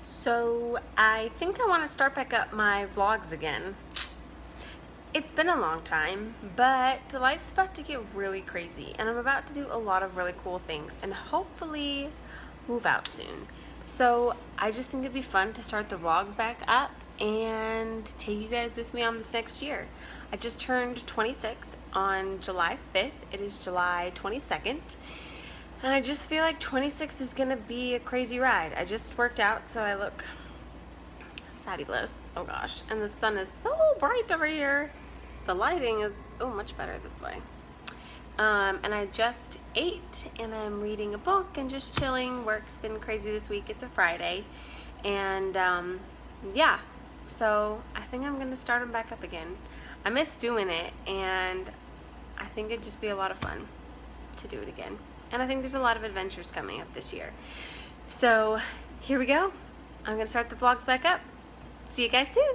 So I think I want to start back up my vlogs again. It's been a long time, but life's about to get really crazy and I'm about to do a lot of really cool things and hopefully move out soon. So I just think it'd be fun to start the vlogs back up and take you guys with me on this next year. I just turned 26 on July 5th. It is July 22nd. And I just feel like 26 is gonna be a crazy ride. I just worked out, so I look fabulous. Oh gosh. And the sun is so bright over here. The lighting is, much better this way. And I just ate, and I'm reading a book and just chilling. Work's been crazy this week. It's a Friday. And yeah, so I think I'm gonna start them back up again. I miss doing it, and I think it'd just be a lot of fun to do it again. And I think there's a lot of adventures coming up this year. So here we go. I'm gonna start the vlogs back up. See you guys soon.